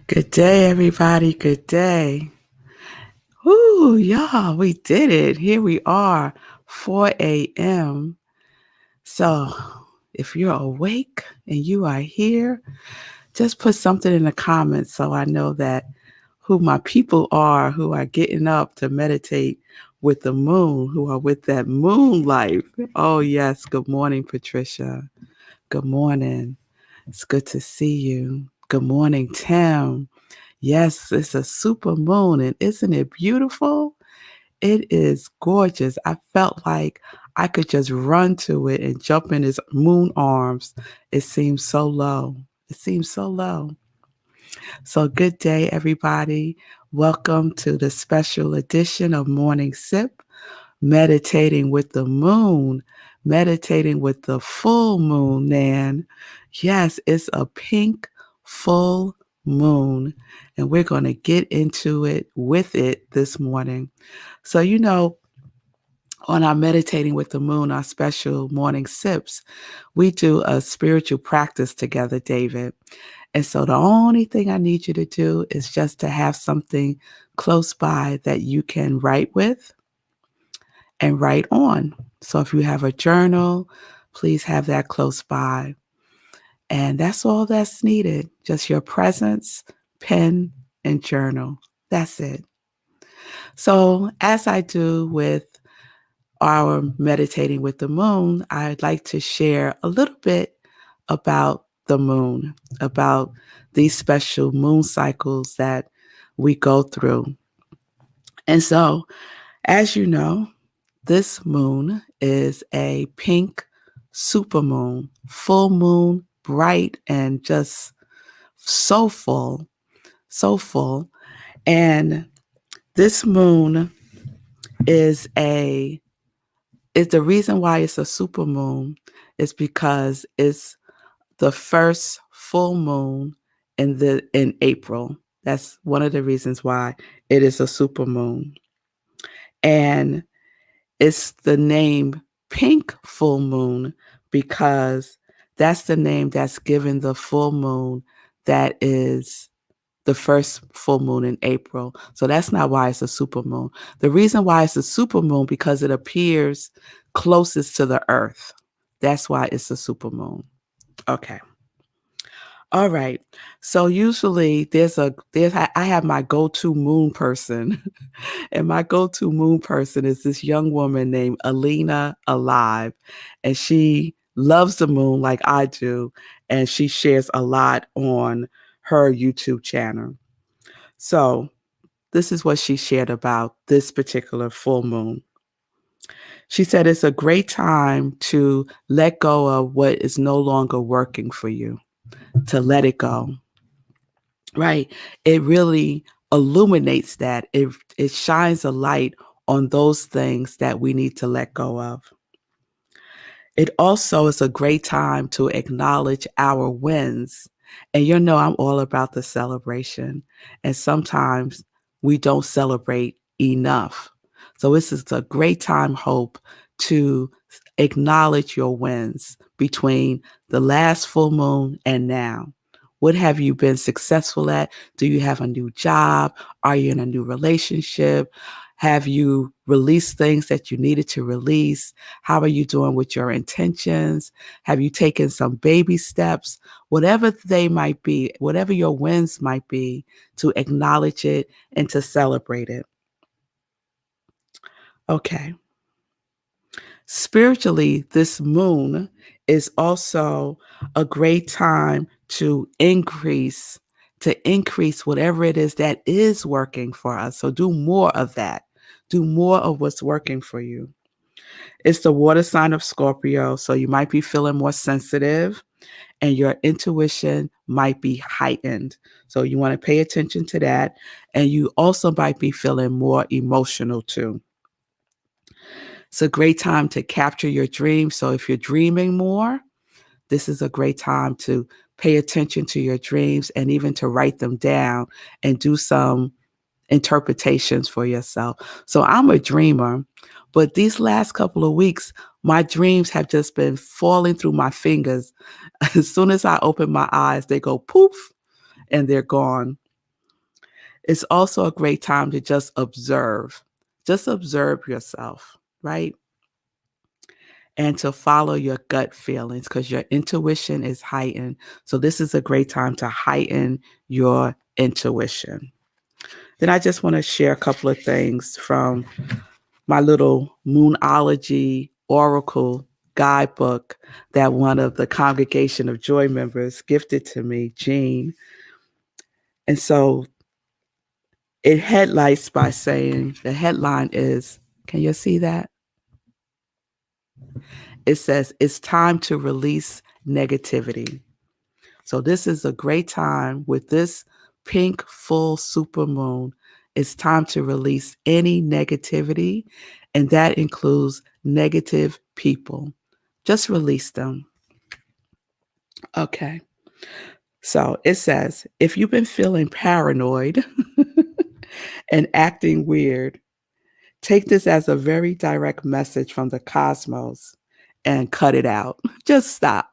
Good day, everybody. Good day. Woo, y'all, we did it. Here we are, 4 a.m. So if you're awake and you are here, just put something in the comments so I know that who my people are who are getting up to meditate with the moon, who are with that moon life. Oh, yes. Good morning, Patricia. Good morning. It's good to see you. Good morning, Tim. Yes, it's a super moon, and isn't it beautiful? It is gorgeous. I felt like I could just run to it and jump in its moon arms. It seems so low. It seems so low. So, good day, everybody. Welcome to the special edition of Morning Sip, meditating with the moon, meditating with the full moon, Nan. Yes, it's a pink full moon, and we're going to get into it with it this morning. So, on our Meditating with the Moon, our special morning sips, we do a spiritual practice together, David. And so the only thing I need you to do is just to have something close by that you can write with and write on. So if you have a journal, please have that close by. And that's all that's needed. Just your presence, pen, and journal. That's it. So as I do with our Meditating with the Moon, I'd like to share a little bit about the moon, about these special moon cycles that we go through. And so, as you know, this moon is a pink supermoon, full moon, bright and just so full, so full. And this moon is the reason why it's a supermoon is because it's the first full moon in April. That's one of the reasons why it is a supermoon. And it's the name pink full moon because that's the name that's given the full moon that is the first full moon in April. So that's not why it's a supermoon. The reason why it's a supermoon because it appears closest to the earth. That's why it's a supermoon. Okay. All right. So usually I have my go-to moon person. And my go-to moon person is this young woman named Alina Alive. And she loves the moon like I do. And she shares a lot on her YouTube channel. So this is what she shared about this particular full moon. She said it's a great time to let go of what is no longer working for you, to let it go. Right? It really illuminates that. It shines a light on those things that we need to let go of. It also is a great time to acknowledge our wins. And I'm all about the celebration. And sometimes we don't celebrate enough. So this is a great time, Hope, to acknowledge your wins between the last full moon and now. What have you been successful at? Do you have a new job? Are you in a new relationship? Have you released things that you needed to release? How are you doing with your intentions? Have you taken some baby steps? Whatever they might be, whatever your wins might be, to acknowledge it and to celebrate it. Okay. Spiritually, this moon is also a great time to increase whatever it is that is working for us. So do more of that. Do more of what's working for you. It's the water sign of Scorpio, so you might be feeling more sensitive and your intuition might be heightened. So you want to pay attention to that. And you also might be feeling more emotional too. It's a great time to capture your dreams. So if you're dreaming more, this is a great time to pay attention to your dreams and even to write them down and do some interpretations for yourself. So I'm a dreamer, but these last couple of weeks, my dreams have just been falling through my fingers. As soon as I open my eyes, they go poof and they're gone. It's also a great time to just observe. Just observe yourself, right? And to follow your gut feelings because your intuition is heightened. So this is a great time to heighten your intuition. Then I just want to share a couple of things from my little Moonology Oracle guidebook that one of the Congregation of Joy members gifted to me, Jean. And so it headlights by saying, the headline is, can you see that? It says, it's time to release negativity. So this is a great time with this pink full supermoon. It's time to release any negativity, and that includes negative people. Just release them. Okay. So it says, if you've been feeling paranoid and acting weird, take this as a very direct message from the cosmos and cut it out. Just stop.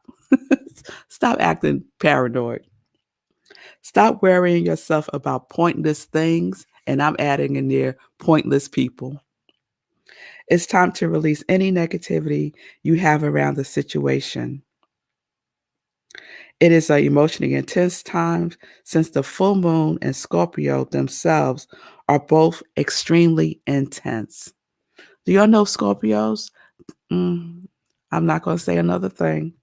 Stop acting paranoid. Stop worrying yourself about pointless things, and I'm adding in there pointless people. It's time to release any negativity you have around the situation. It is an emotionally intense time since the full moon and Scorpio themselves are both extremely intense. Do y'all know Scorpios? I'm not going to say another thing.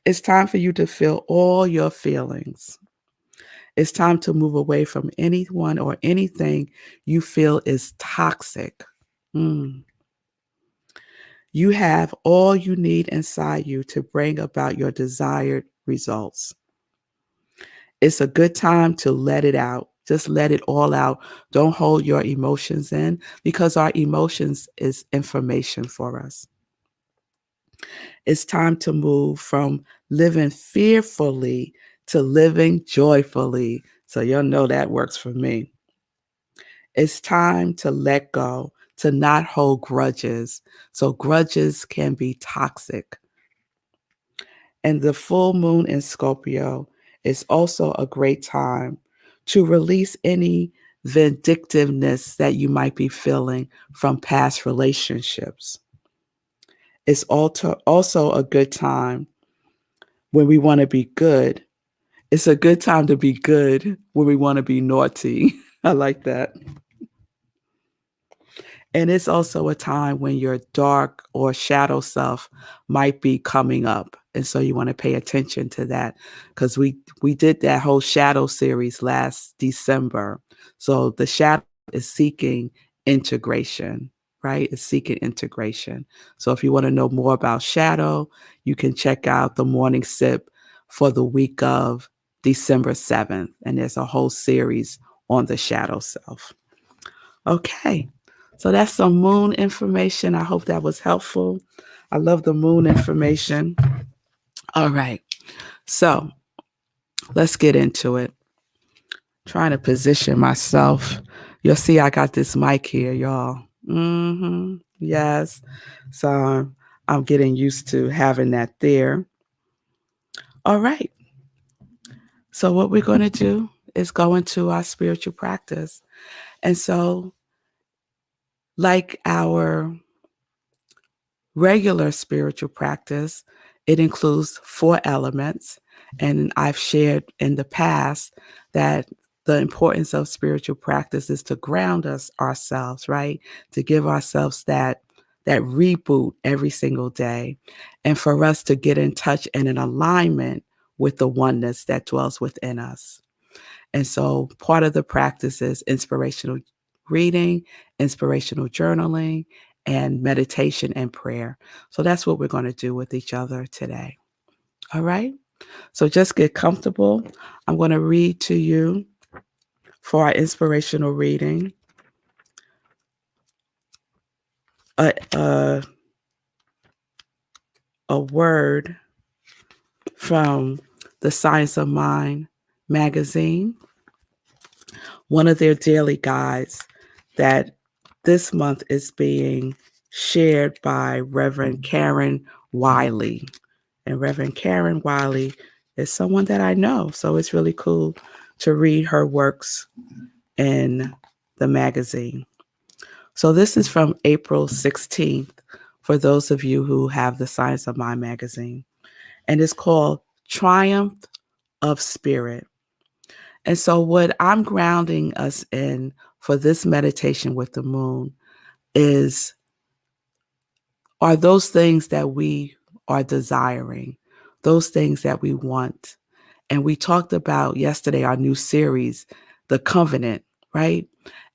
It's time for you to feel all your feelings. It's time to move away from anyone or anything you feel is toxic. Mm. You have all you need inside you to bring about your desired results. It's a good time to let it out. Just let it all out. Don't hold your emotions in because our emotions is information for us. It's time to move from living fearfully to living joyfully. So y'all know that works for me. It's time to let go, to not hold grudges. So grudges can be toxic. And the full moon in Scorpio is also a great time to release any vindictiveness that you might be feeling from past relationships. It's also a good time when we want to be good. It's a good time to be good when we want to be naughty. I like that. And it's also a time when your dark or shadow self might be coming up. And so you want to pay attention to that because we did that whole shadow series last December. So the shadow is seeking integration, right? It's seeking integration. So if you want to know more about shadow, you can check out the morning sip for the week of December 7th. And there's a whole series on the shadow self. Okay. So that's some moon information. I hope that was helpful. I love the moon information. All right. So let's get into it. Trying to position myself. You'll see I got this mic here, y'all. Yes. So I'm getting used to having that there. All right. So what we're going to do is go into our spiritual practice. And so like our regular spiritual practice, it includes 4 elements. And I've shared in the past that the importance of spiritual practice is to ground us ourselves, right? To give ourselves that reboot every single day. And for us to get in touch and in alignment with the oneness that dwells within us. And so part of the practice is inspirational reading, inspirational journaling, and meditation and prayer. So that's what we're going to do with each other today. All right. So just get comfortable. I'm going to read to you for our inspirational reading a word from the Science of Mind magazine, one of their daily guides that this month is being shared by Reverend Karen Wiley. And Reverend Karen Wiley is someone that I know. So it's really cool to read her works in the magazine. So this is from April 16th for those of you who have the Science of Mind magazine. And it's called Triumph of Spirit. And so, what I'm grounding us in for this meditation with the moon is are those things that we are desiring, those things that we want. And we talked about yesterday our new series, The Covenant, right?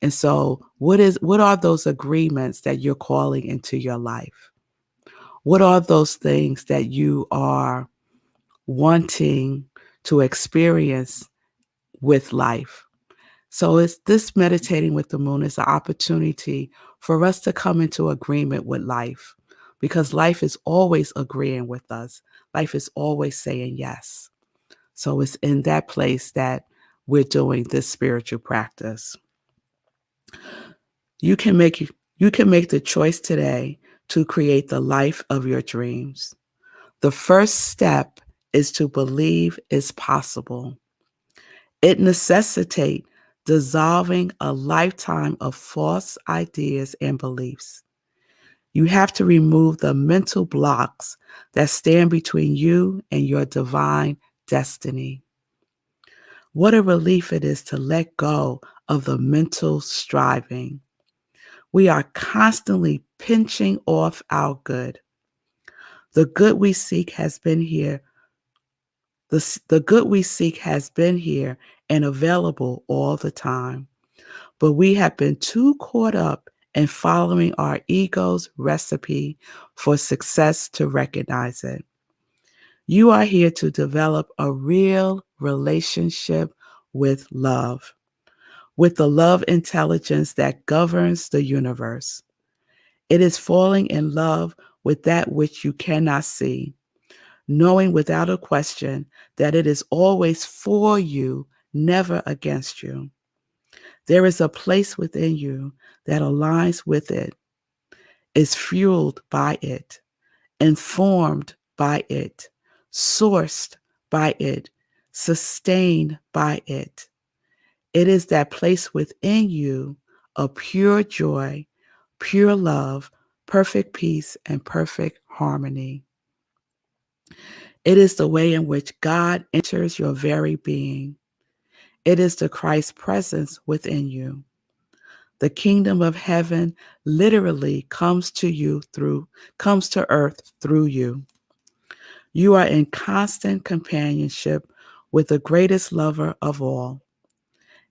And so, what are those agreements that you're calling into your life? What are those things that you are wanting to experience with life? So it's this meditating with the moon is an opportunity for us to come into agreement with life because life is always agreeing with us. Life is always saying yes. So it's in that place that we're doing this spiritual practice. You can make the choice today to create the life of your dreams. The first step is to believe it's possible. It necessitates dissolving a lifetime of false ideas and beliefs. You have to remove the mental blocks that stand between you and your divine destiny. What a relief it is to let go of the mental striving. We are constantly pinching off our good. The good we seek has been here. The good we seek has been here and available all the time. But we have been too caught up in following our ego's recipe for success to recognize it. You are here to develop a real relationship with love, with the love intelligence that governs the universe. It is falling in love with that which you cannot see, knowing without a question that it is always for you, never against you. There is a place within you that aligns with it, is fueled by it, informed by it, sourced by it, sustained by it. It is that place within you of pure joy, pure love, perfect peace, and perfect harmony. It is the way in which God enters your very being. It is the Christ presence within you. The kingdom of heaven literally comes to earth through you. You are in constant companionship with the greatest lover of all.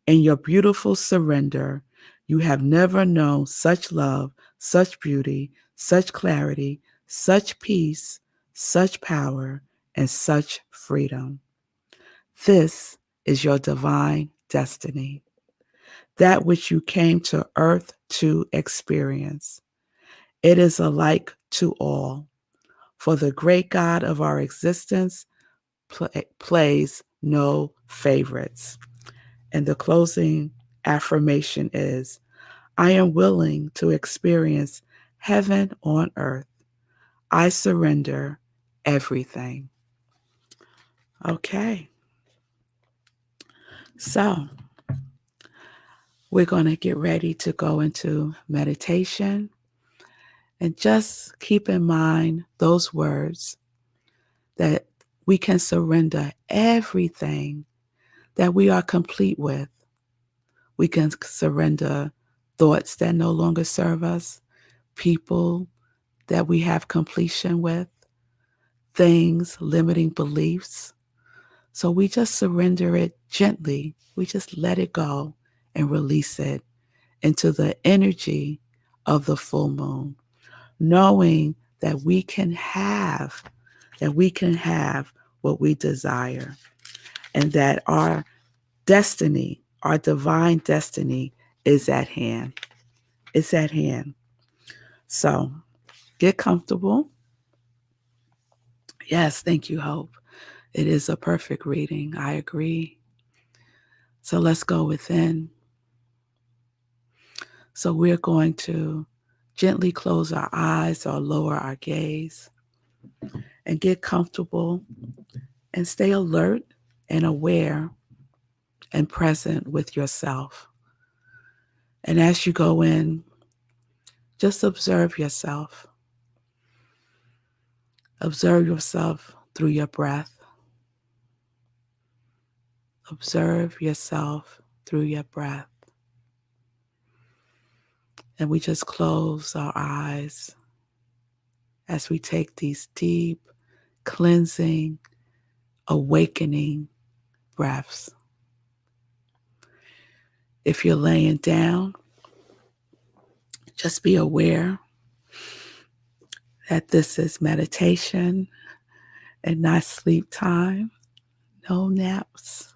In your beautiful surrender, you have never known such love, such beauty, such clarity, such peace, such power, and such freedom. This is your divine destiny, that which you came to earth to experience. It is alike to all, for the great God of our existence plays no favorites. And the closing affirmation is, I am willing to experience heaven on earth. I surrender everything. Okay, so we're going to get ready to go into meditation. And just keep in mind those words that we can surrender everything that we are complete with. We can surrender thoughts that no longer serve us, people that we have completion with, things, limiting beliefs. So we just surrender it gently. We just let it go and release it into the energy of the full moon, knowing that we can have what we desire, and that our destiny, our divine destiny is at hand. It's at hand. So get comfortable. Yes, thank you, Hope. It is a perfect reading. I agree. So let's go within. So we're going to gently close our eyes or lower our gaze and get comfortable and stay alert and aware and present with yourself. And as you go in, just observe yourself. Observe yourself through your breath. Observe yourself through your breath. And we just close our eyes as we take these deep, cleansing, awakening breaths. If you're laying down, just be aware that this is meditation and not sleep time. No naps.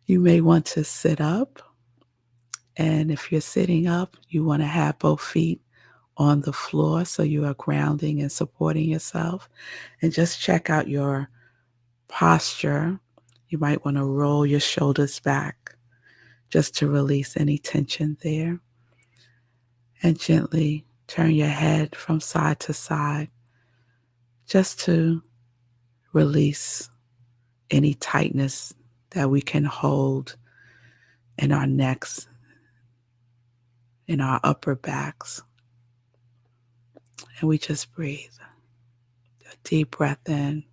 You may want to sit up. And if you're sitting up, you want to have both feet on the floor so you are grounding and supporting yourself. And just check out your posture. You might want to roll your shoulders back just to release any tension there. And gently turn your head from side to side just to release any tightness that we can hold in our necks, in our upper backs. And we just breathe. A deep breath in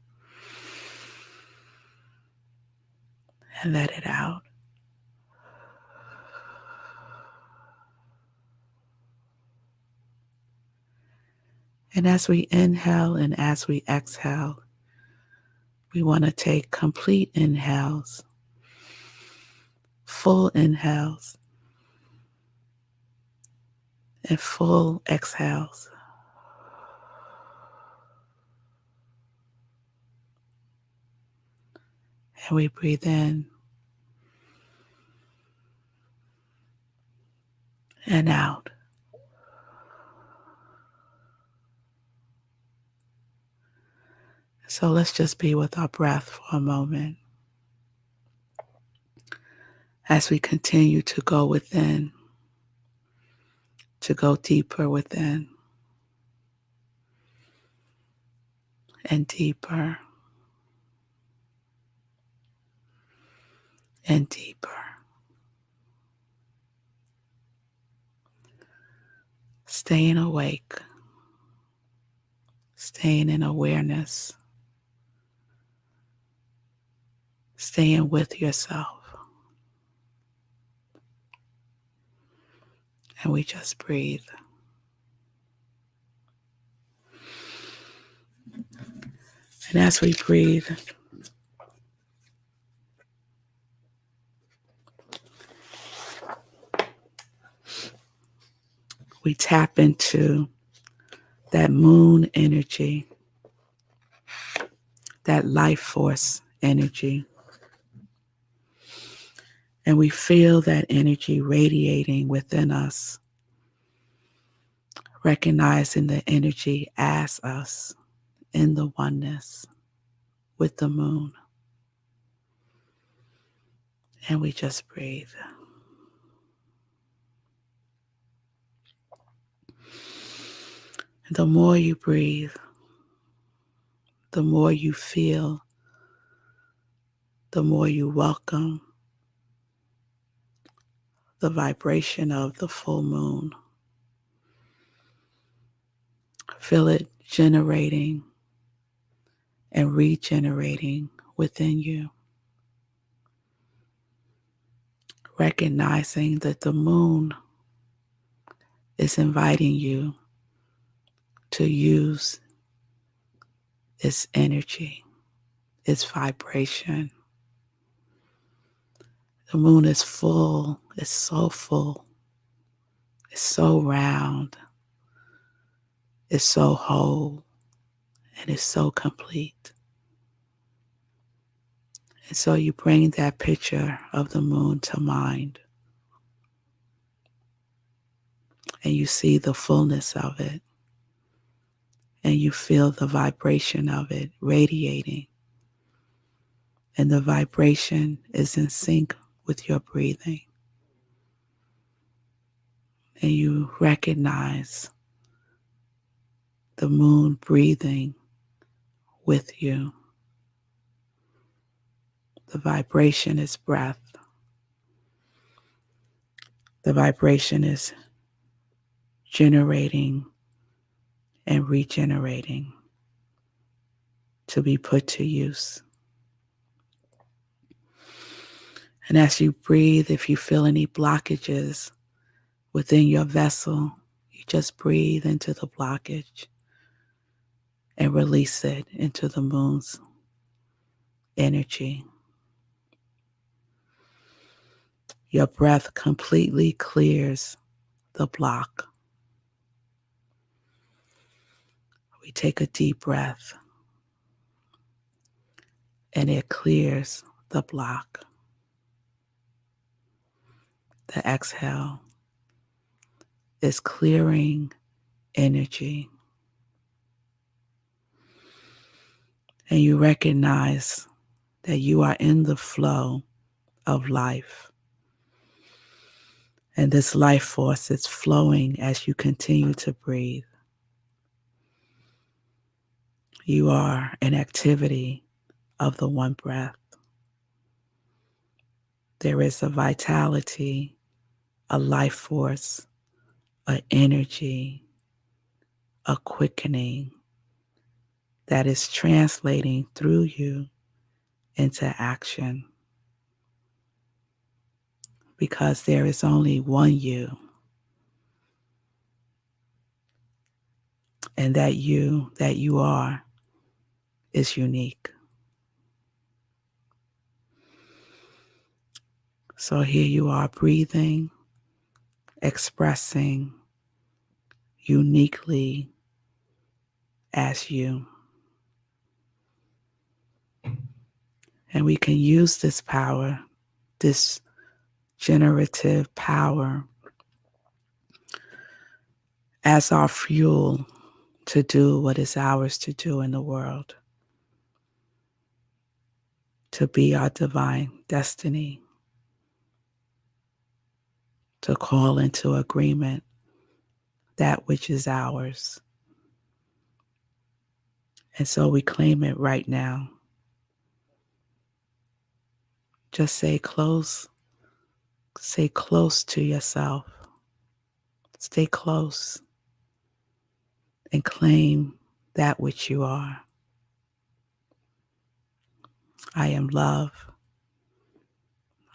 and let it out. And as we inhale and as we exhale, we want to take complete inhales, full inhales, and full exhales. And we breathe in and out. So let's just be with our breath for a moment as we continue to go within, to go deeper within and deeper and deeper. Staying awake, staying in awareness, staying with yourself. And we just breathe. And as we breathe, we tap into that moon energy, that life force energy. And we feel that energy radiating within us, recognizing the energy as us in the oneness with the moon. And we just breathe. And the more you breathe, the more you feel, the more you welcome the vibration of the full moon. Feel it generating and regenerating within you. Recognizing that the moon is inviting you to use its energy, its vibration. The moon is full, it's so round, it's so whole, and it's so complete. And so you bring that picture of the moon to mind, and you see the fullness of it, and you feel the vibration of it radiating. And the vibration is in sync with your breathing. And you recognize the moon breathing with you. The vibration is breath. The vibration is generating and regenerating to be put to use. And as you breathe, if you feel any blockages within your vessel, you just breathe into the blockage and release it into the moon's energy. Your breath completely clears the block. We take a deep breath and it clears the block. The exhale is clearing energy. And you recognize that you are in the flow of life. And this life force is flowing as you continue to breathe. You are an activity of the one breath. There is a vitality, a life force, an energy, a quickening that is translating through you into action. Because there is only one you. And that you are is unique. So here you are breathing, expressing uniquely as you. And we can use this power, this generative power, as our fuel to do what is ours to do in the world, to be our divine destiny, to call into agreement that which is ours. And so we claim it right now. Just say close to yourself. Stay close and claim that which you are. I am love.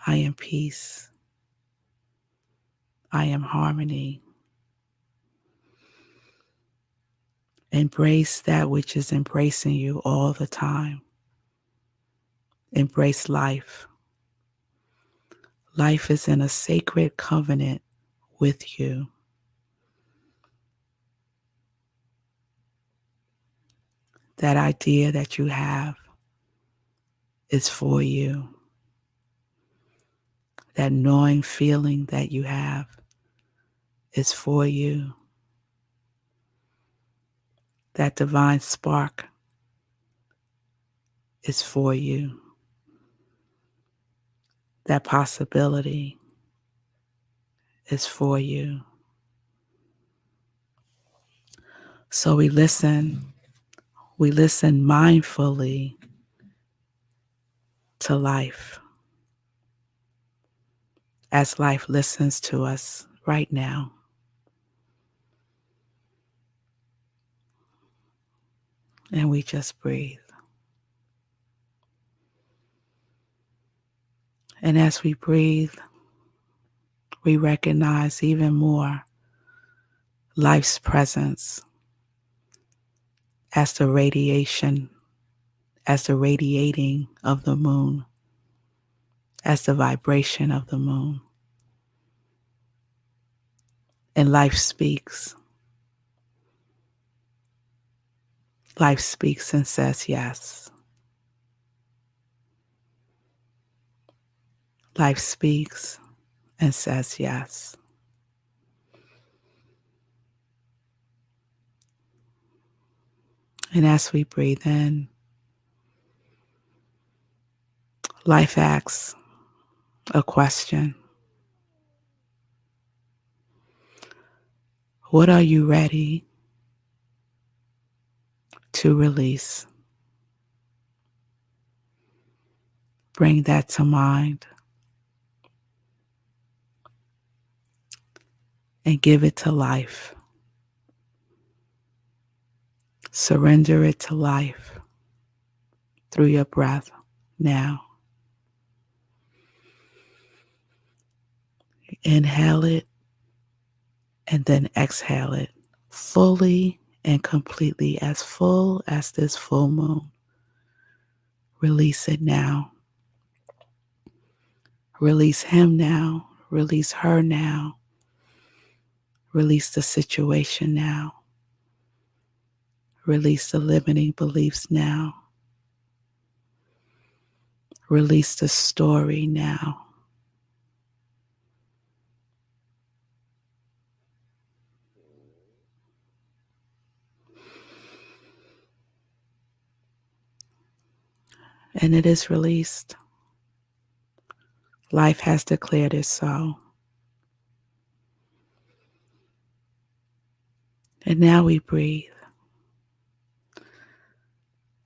I am peace. I am harmony. Embrace that which is embracing you all the time. Embrace life. Life is in a sacred covenant with you. That idea that you have is for you. That knowing feeling that you have is for you. That divine spark is for you. That possibility is for you. So we listen mindfully to life as life listens to us right now. And we just breathe. And as we breathe, we recognize even more life's presence as the radiating of the moon, as the vibration of the moon. And life speaks. Life speaks and says yes. Life speaks and says yes. And as we breathe in, life asks a question. What are you ready to release? Bring that to mind. and give it to life. Surrender it to life through your breath now. Inhale it and then exhale it fully and completely, as full as this full moon. Release it now. Release him now. Release her now. Release the situation now. Release the limiting beliefs now. Release the story now. And it is released. Life has declared it so. And now we breathe.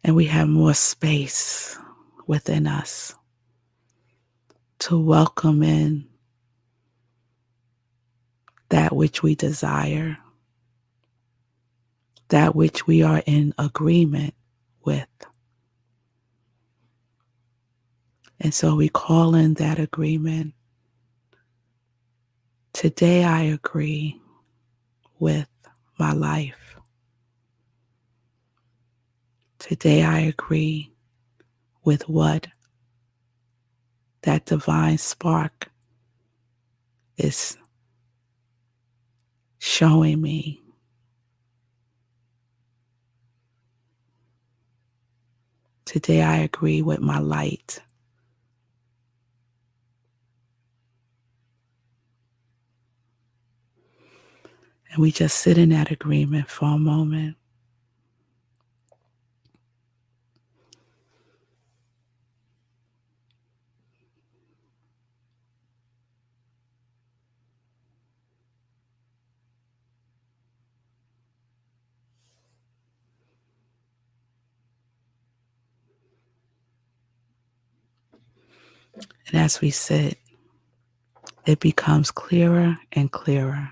And we have more space within us to welcome in that which we desire, that which we are in agreement with. And so we call in that agreement. Today I agree with my life. Today I agree with what that divine spark is showing me. Today I agree with my light. And we just sit in that agreement for a moment. And as we sit, it becomes clearer and clearer.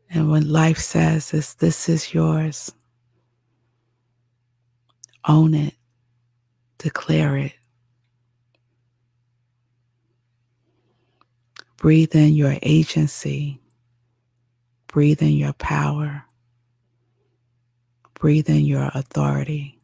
And when life says this is yours, own it, declare it. Breathe in your agency. Breathe in your power. Breathe in your authority.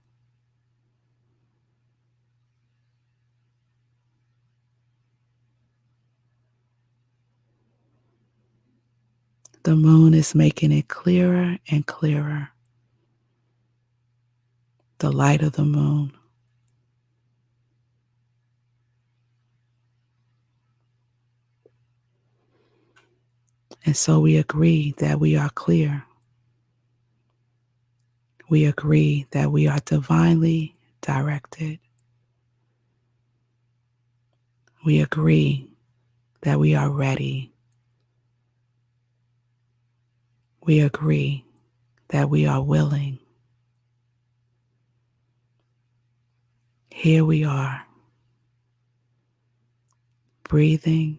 The moon is making it clearer and clearer. The light of the moon. And so we agree that we are clear. We agree that we are divinely directed. We agree that we are ready. We agree that we are willing. Here we are, breathing,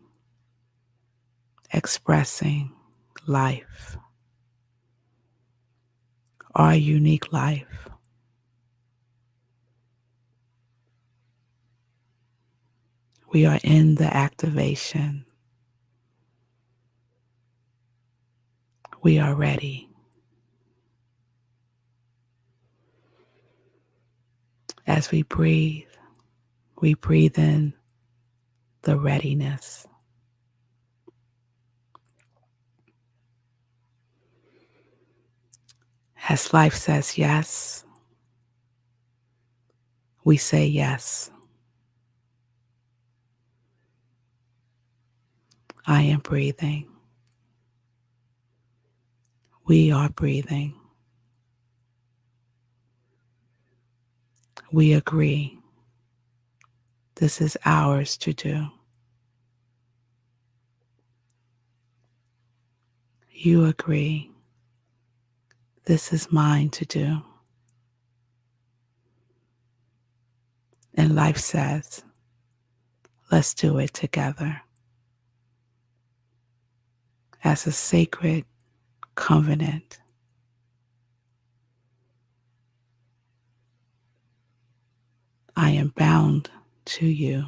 expressing life, our unique life. We are in the activation. We are ready. As we breathe in the readiness. As life says yes, we say yes. I am breathing. We are breathing. We agree. This is ours to do. You agree. This is mine to do. And life says, let's do it together as a sacred covenant. I am bound to you.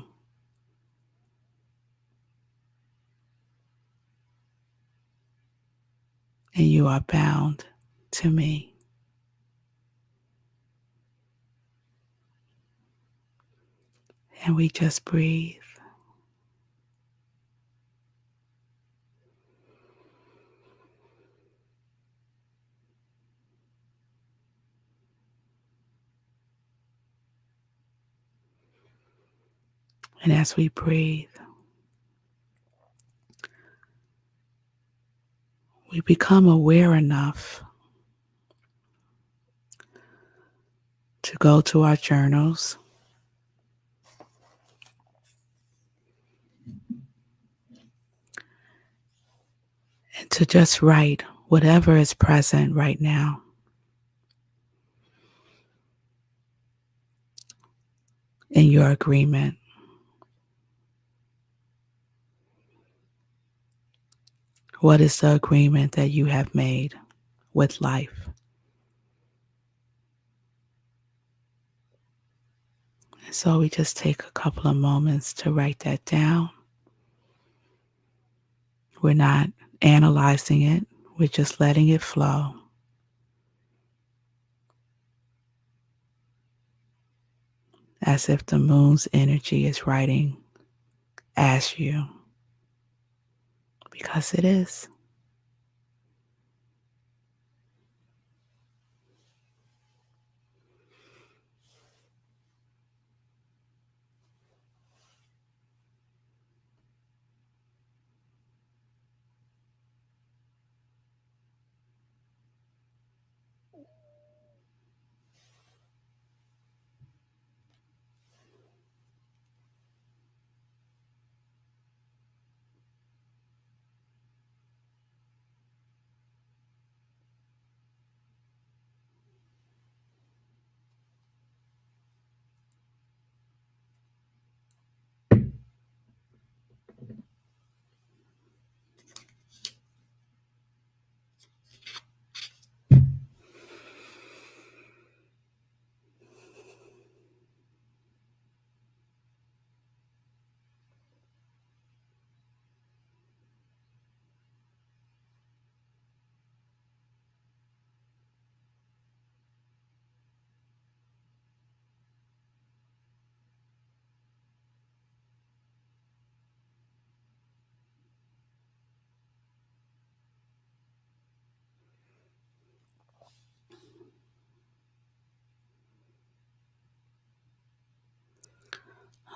And you are bound to me. And we just breathe. And as we breathe, we become aware enough to go to our journals and to just write whatever is present right now. In your agreement. What is the agreement that you have made with life? And so we just take a couple of moments to write that down. We're not analyzing it, we're just letting it flow. As if the moon's energy is writing as you, because it is.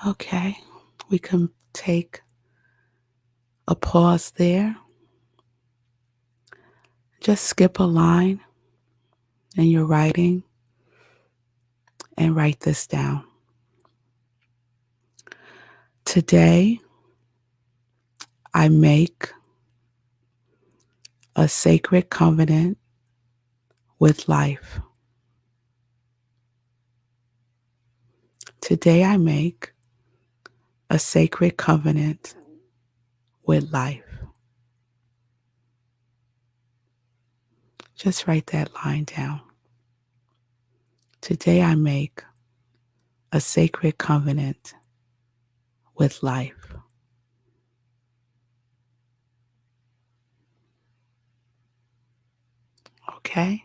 Okay, we can take a pause there. Just skip a line in your writing and write this down. Today, I make a sacred covenant with life. Today, I make a sacred covenant with life. Just write that line down. Today, I make a sacred covenant with life. Okay?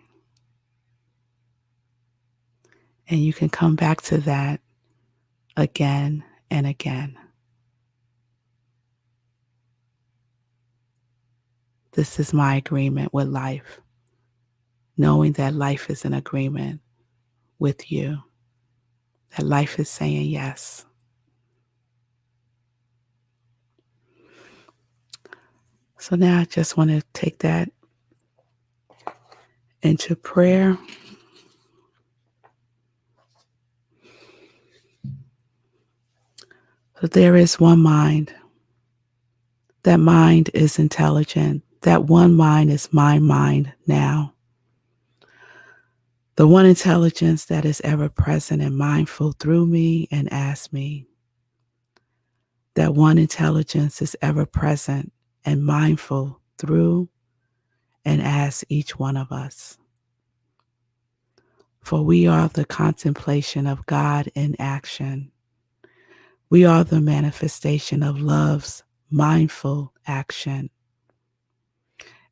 And you can come back to that again and again. This is my agreement with life, knowing that life is an agreement with you, that life is saying yes. So now I just want to take that into prayer. So there is one mind. That mind is intelligent. That one mind is my mind now. The one intelligence that is ever present and mindful through me and as me. That one intelligence is ever present and mindful through and as each one of us. For we are the contemplation of God in action. We are the manifestation of love's mindful action.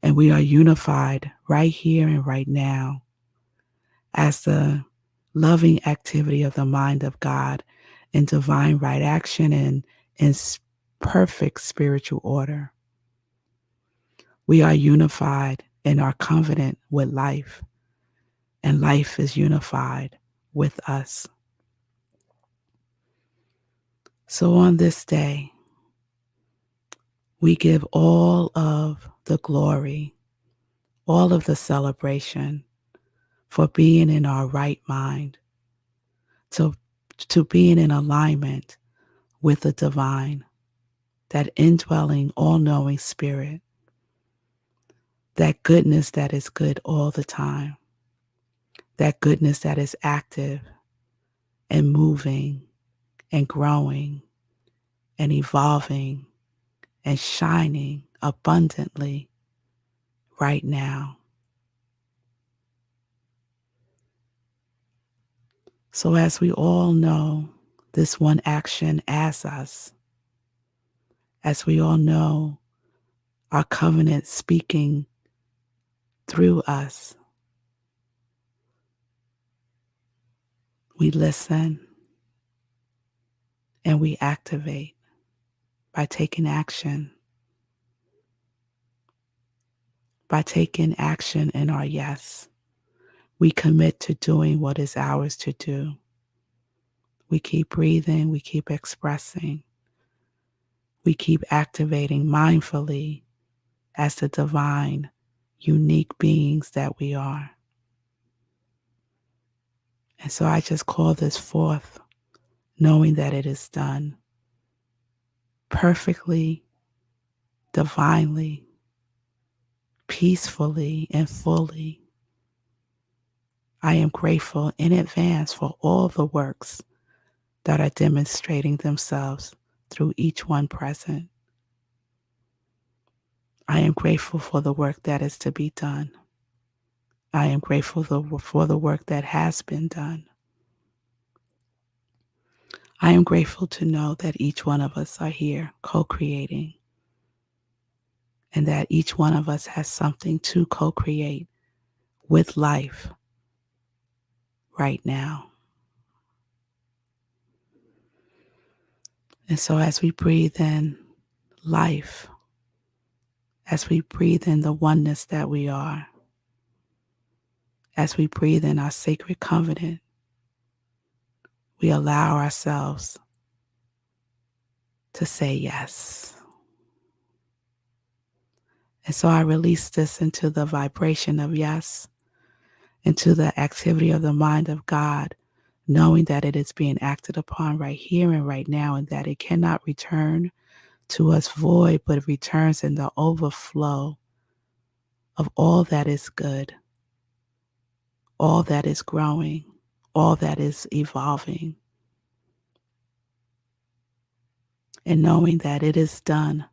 And we are unified right here and right now as the loving activity of the mind of God in divine right action and in perfect spiritual order. We are unified and are covenant with life, and life is unified with us. So on this day, we give all of the glory, all of the celebration for being in our right mind, to being in alignment with the divine, that indwelling, all-knowing spirit, that goodness that is good all the time, that goodness that is active and moving and growing and evolving and shining abundantly right now. So as we all know, this one action as us, as we all know, our covenant speaking through us, we listen and we activate by taking action. By taking action in our yes, we commit to doing what is ours to do. We keep breathing, we keep expressing, we keep activating mindfully as the divine, unique beings that we are. And so I just call this forth, knowing that it is done perfectly, divinely, peacefully, and fully. I am grateful in advance for all the works that are demonstrating themselves through each one present. I am grateful for the work that is to be done. I am grateful for the work that has been done. I am grateful to know that each one of us are here co-creating, and that each one of us has something to co-create with life right now. And so as we breathe in life, as we breathe in the oneness that we are, as we breathe in our sacred covenant, we allow ourselves to say yes. And so I release this into the vibration of yes, into the activity of the mind of God, knowing that it is being acted upon right here and right now, and that it cannot return to us void, but it returns in the overflow of all that is good, all that is growing, all that is evolving. And knowing that it is done,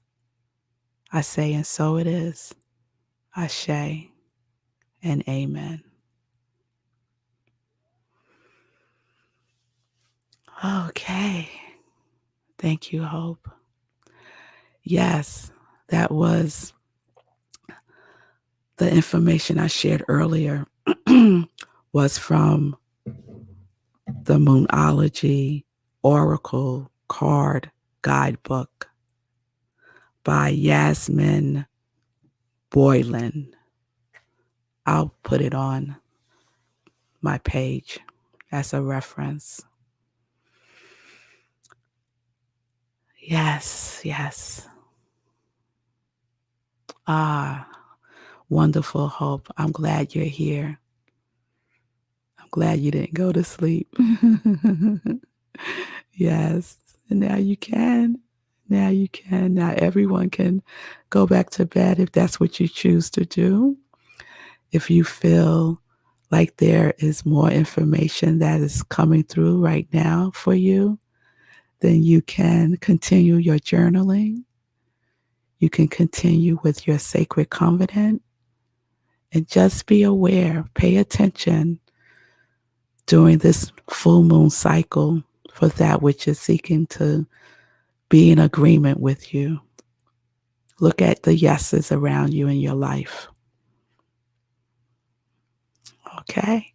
I say, and so it is. Ashe and amen. Okay. Thank you, Hope. Yes, that was the information I shared earlier was from the Moonology Oracle Card Guidebook by Yasmin Boylan. I'll put it on my page as a reference. Yes, yes. Ah, wonderful, Hope. I'm glad you're here. I'm glad you didn't go to sleep. Yes, and now you can. Now you can. Now everyone can go back to bed if that's what you choose to do. If you feel like there is more information that is coming through right now for you, then you can continue your journaling. You can continue with your sacred covenant and just be aware, pay attention during this full moon cycle for that which is seeking to be in agreement with you. Look at the yeses around you in your life. Okay?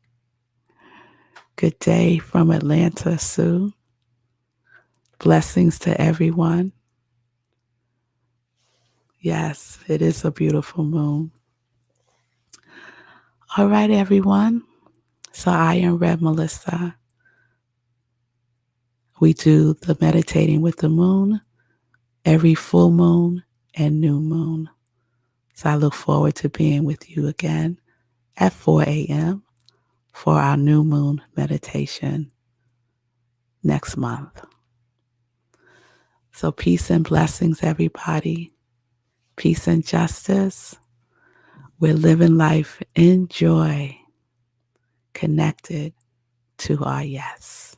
Good day from Atlanta, Sue. Blessings to everyone. Yes, it is a beautiful moon. All right, everyone. So I am Rev Melissa. We do the meditating with the moon every full moon and new moon. So I look forward to being with you again at 4 a.m. for our new moon meditation next month. So peace and blessings, everybody. Peace and justice. We're living life in joy, connected to our yes.